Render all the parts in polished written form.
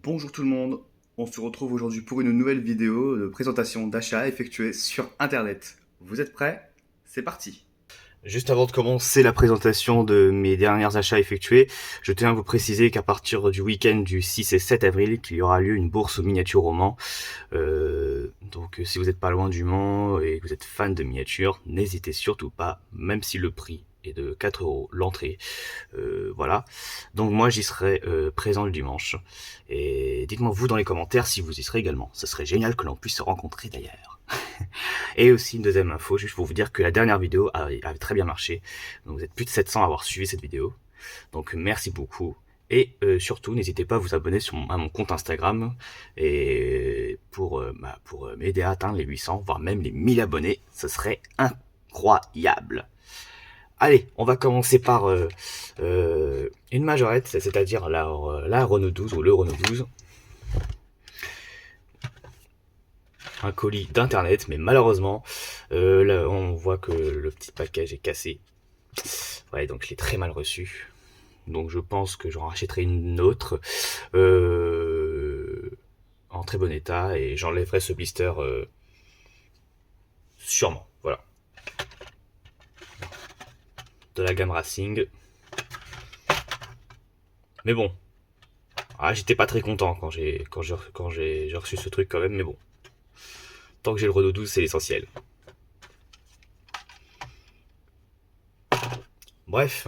Bonjour tout le monde, on se retrouve aujourd'hui pour une nouvelle vidéo de présentation d'achats effectués sur internet. Vous êtes prêts? C'est parti. Juste avant de commencer la présentation de mes derniers achats effectués, je tiens à vous préciser qu'à partir du week-end du 6 et 7 avril, qu'il y aura lieu une bourse aux miniatures au Mans. Donc si vous n'êtes pas loin du Mans et que vous êtes fan de miniatures, n'hésitez surtout pas, même si le prix est de 4 € l'entrée. Voilà. Donc moi j'y serai présent le dimanche. Et dites-moi vous dans les commentaires si vous y serez également. Ce serait génial que l'on puisse se rencontrer d'ailleurs. Et aussi une deuxième info, juste pour vous dire que la dernière vidéo avait très bien marché. Donc vous êtes plus de 700 à avoir suivi cette vidéo. Donc merci beaucoup. Et surtout, n'hésitez pas à vous abonner à mon compte Instagram et pour m'aider à atteindre les 800, voire même les 1000 abonnés. Ce serait incroyable. Allez, on va commencer par une majorette, c'est-à-dire la Renault 12 ou le Renault 12. Un colis d'internet, mais malheureusement, là, on voit que le petit package est cassé. Ouais, donc je l'ai très mal reçu. Donc je pense que j'en rachèterai une autre en très bon état et j'enlèverai ce blister sûrement. Voilà. De la gamme Racing. Mais bon, j'étais pas très content quand j'ai reçu ce truc quand même, mais bon. Tant que j'ai le Renault 12, c'est l'essentiel. Bref,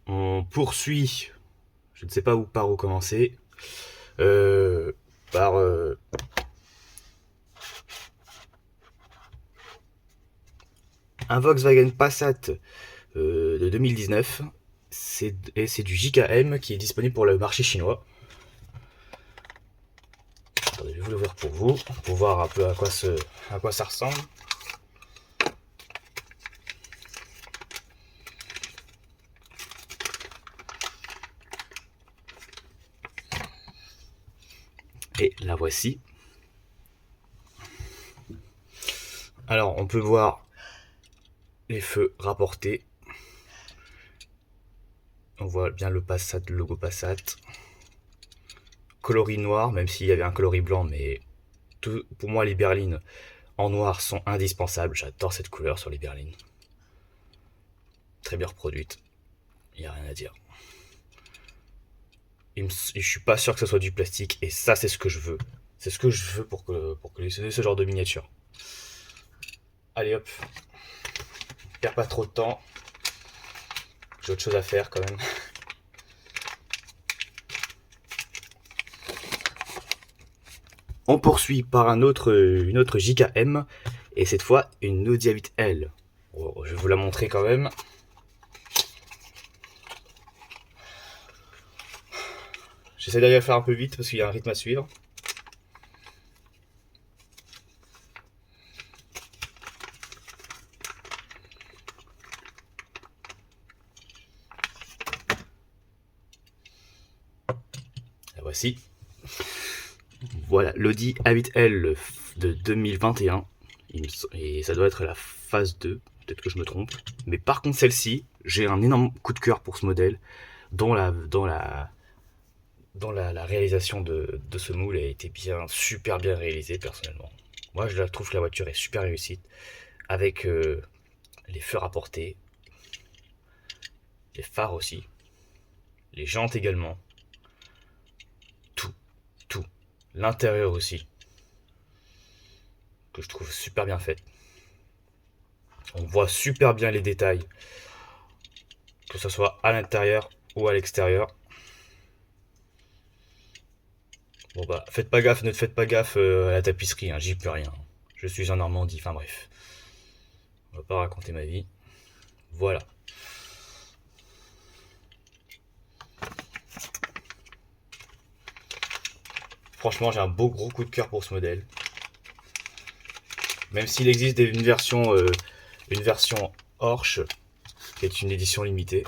on poursuit. Je ne sais pas par où commencer. Par un Volkswagen Passat de 2019. C'est du JKM qui est disponible pour le marché chinois. Attendez, je vais vous l'ouvrir pour vous, pour voir un peu à quoi ça ressemble. Et la voici. Alors, on peut voir les feux rapportés. On voit bien le Passat, le logo Passat. Coloris noir, même s'il y avait un coloris blanc, mais pour moi, les berlines en noir sont indispensables. J'adore cette couleur sur les berlines. Très bien reproduite. Il n'y a rien à dire. Je suis pas sûr que ce soit du plastique, et ça, c'est ce que je veux. C'est ce que je veux pour collectionner ce genre de miniature. Allez hop, perds pas trop de temps. J'ai autre chose à faire quand même. On poursuit par une autre JKM, et cette fois une Audi A8L. Oh, je vais vous la montrer quand même. J'essaie d'aller faire un peu vite parce qu'il y a un rythme à suivre. La voici. Voilà, l'Audi A8L de 2021. Et ça doit être la phase 2. Peut-être que je me trompe. Mais par contre, celle-ci, j'ai un énorme coup de cœur pour ce modèle. Dont la réalisation de ce moule a été super bien réalisée personnellement. Moi, je trouve que la voiture est super réussie. Avec les feux rapportés. Les phares aussi. Les jantes également. Tout. L'intérieur aussi. Que je trouve super bien fait. On voit super bien les détails. Que ce soit à l'intérieur ou à l'extérieur. Bon bah, ne faites pas gaffe à la tapisserie, hein, j'y peux rien. Je suis en Normandie, enfin bref. On va pas raconter ma vie. Voilà. Franchement, j'ai un gros coup de cœur pour ce modèle. Même s'il existe une version Porsche, qui est une édition limitée.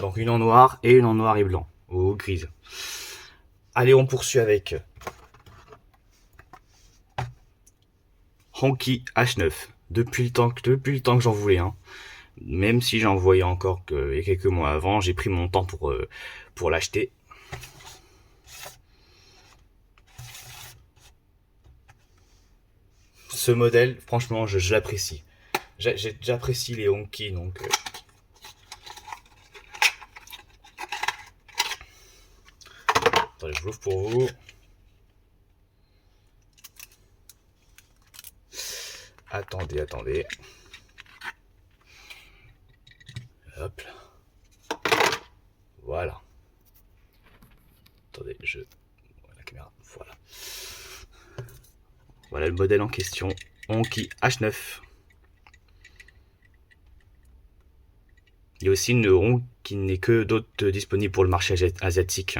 Donc une en noir et une en noir et blanc, ou grise. Allez, on poursuit avec Honky H9. Depuis le temps que j'en voulais un. Même si j'en voyais encore il y a quelques mois avant, j'ai pris mon temps pour l'acheter. ce modèle, franchement, je l'apprécie. J'apprécie les Honki, donc... Attendez, je l'ouvre pour vous. Attendez. Hop. Voilà. Attendez, la caméra, voilà. Voilà le modèle en question. Honki H9. Il y a aussi une Honki qui n'est que d'autres disponibles pour le marché asiatique.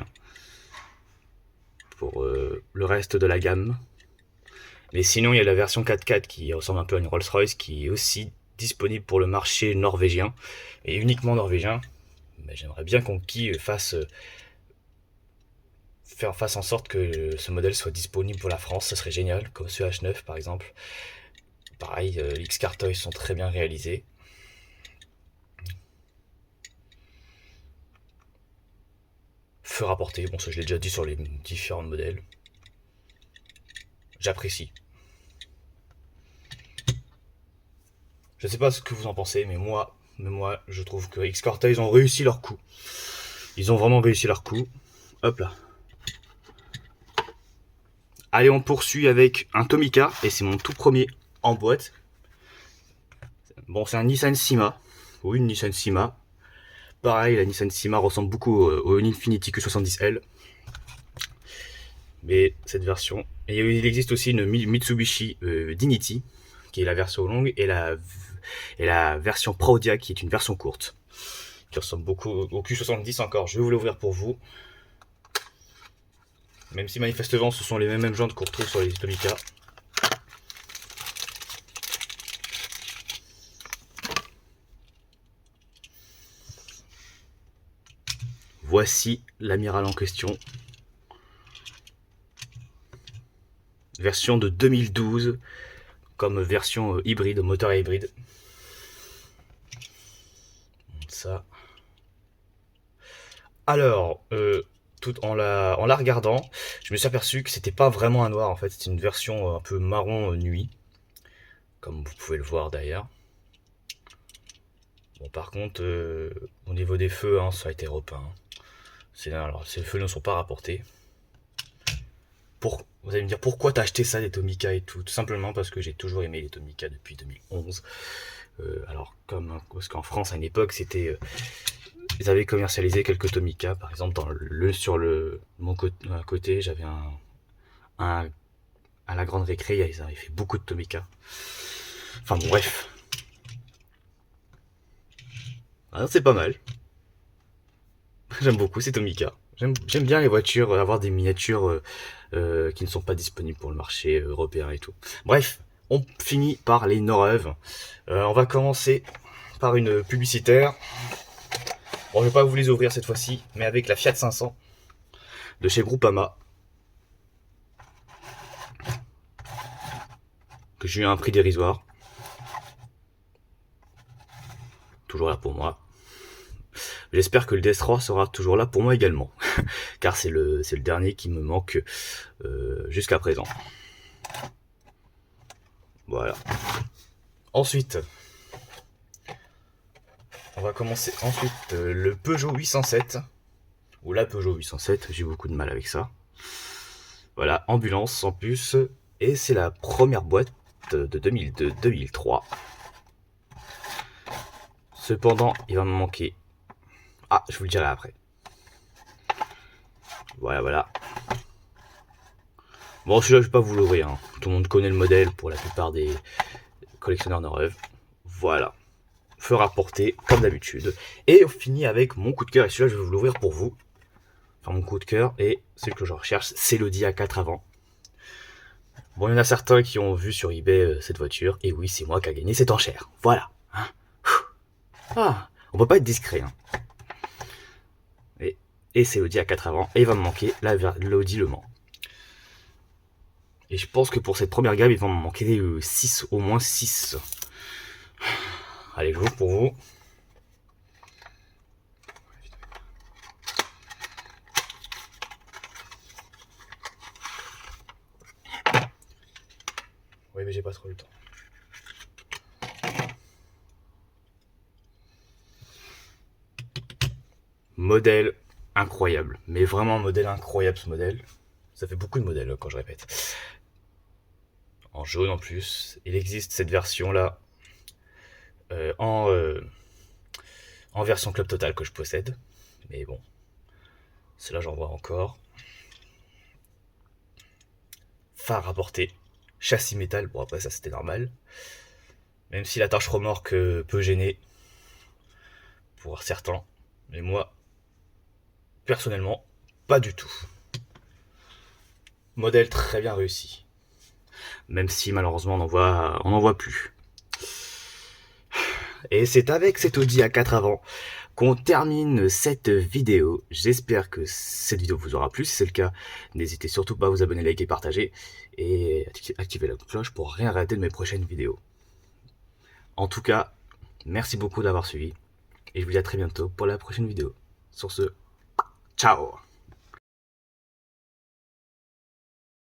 Pour le reste de la gamme. Mais sinon, il y a la version 4x4 qui ressemble un peu à une Rolls-Royce qui est aussi disponible pour le marché norvégien. Et uniquement norvégien. Mais j'aimerais bien qu'Honki fasse en sorte que ce modèle soit disponible pour la France. Ça serait génial, comme ce H9 par exemple. Pareil, les X-Car Toys sont très bien réalisés. Feu rapporté, bon ça je l'ai déjà dit sur les différents modèles. J'apprécie. Je sais pas ce que vous en pensez, mais moi je trouve que X-Car Toys ont réussi leur coup. Ils ont vraiment réussi leur coup. Hop là. Allez, on poursuit avec un Tomica, et c'est mon tout premier en boîte. Bon, c'est un Nissan Sima. Oui, une Nissan Sima. Pareil, la Nissan Sima ressemble beaucoup au Infiniti Q70L. Mais cette version... Et il existe aussi une Mitsubishi Dignity, qui est la version longue, et la version Proudia, qui est une version courte, qui ressemble beaucoup au Q70 encore. Je vais vous l'ouvrir pour vous. Même si manifestement ce sont les mêmes jantes qu'on retrouve sur les Tomica. Voici l'amiral en question. Version de 2012, comme version hybride, moteur hybride. Ça. Alors, tout en la regardant, je me suis aperçu que c'était pas vraiment un noir en fait, c'était une version un peu marron nuit, comme vous pouvez le voir d'ailleurs. Bon, par contre, au niveau des feux, hein, ça a été repeint. Alors, ces feux ne sont pas rapportés. Vous allez me dire pourquoi t'as acheté ça, des Tomica et tout. Tout simplement parce que j'ai toujours aimé les Tomica depuis 2011. Alors, parce qu'en France à une époque, c'était ils avaient commercialisé quelques Tomica, par exemple sur mon côté, j'avais à la grande récré, ils avaient fait beaucoup de Tomica. Enfin bon, bref. Alors, c'est pas mal. J'aime beaucoup ces Tomica. J'aime bien les voitures, avoir des miniatures qui ne sont pas disponibles pour le marché européen et tout. Bref, on finit par les Noreuves. On va commencer par une publicitaire. Bon, je vais pas vous les ouvrir cette fois-ci, mais avec la Fiat 500 de chez Groupama, que j'ai eu à un prix dérisoire. Toujours là pour moi. J'espère que le DS3 sera toujours là pour moi également, car c'est le dernier qui me manque jusqu'à présent. Voilà. Ensuite, on va commencer le Peugeot 807, ou la Peugeot 807, j'ai beaucoup de mal avec ça. Voilà, ambulance en plus, et c'est la première boîte de 2002-2003. Cependant, il va me manquer... Ah, je vous le dirai après. Voilà. Bon, celui-là, je vais pas vous l'ouvrir. Hein. Tout le monde connaît le modèle pour la plupart des collectionneurs Noreuves. Voilà. Feu rapporté, comme d'habitude. Et on finit avec mon coup de cœur. Et celui-là, je vais vous l'ouvrir pour vous. Enfin, mon coup de cœur. Et celui que je recherche, c'est l'Audi A4 avant. Bon, il y en a certains qui ont vu sur eBay cette voiture. Et oui, c'est moi qui a gagné cette enchère. Voilà. Hein. Ah, on peut pas être discret. Hein. Et c'est l'Audi A4 avant. Et il va me manquer l'Audi Le Mans. Et je pense que pour cette première gamme, il va me manquer 6, au moins 6. Allez, je vous pour vous. Oui, mais j'ai pas trop le temps. Modèle incroyable, mais vraiment modèle incroyable ce modèle. Ça fait beaucoup de modèles quand je répète. En jaune en plus. Il existe cette version là en version Club Total que je possède. Mais bon, cela j'en vois encore. Phare à portée, châssis métal, bon après ça c'était normal. Même si la tâche remorque peut gêner pour certains. Mais moi, personnellement, pas du tout. Modèle très bien réussi. Même si malheureusement on n'en voit plus. Et c'est avec cet Audi A4 avant qu'on termine cette vidéo. J'espère que cette vidéo vous aura plu. Si c'est le cas, n'hésitez surtout pas à vous abonner, liker, partager et activer la cloche pour rien rater de mes prochaines vidéos. En tout cas, merci beaucoup d'avoir suivi et je vous dis à très bientôt pour la prochaine vidéo. Sur ce, ciao!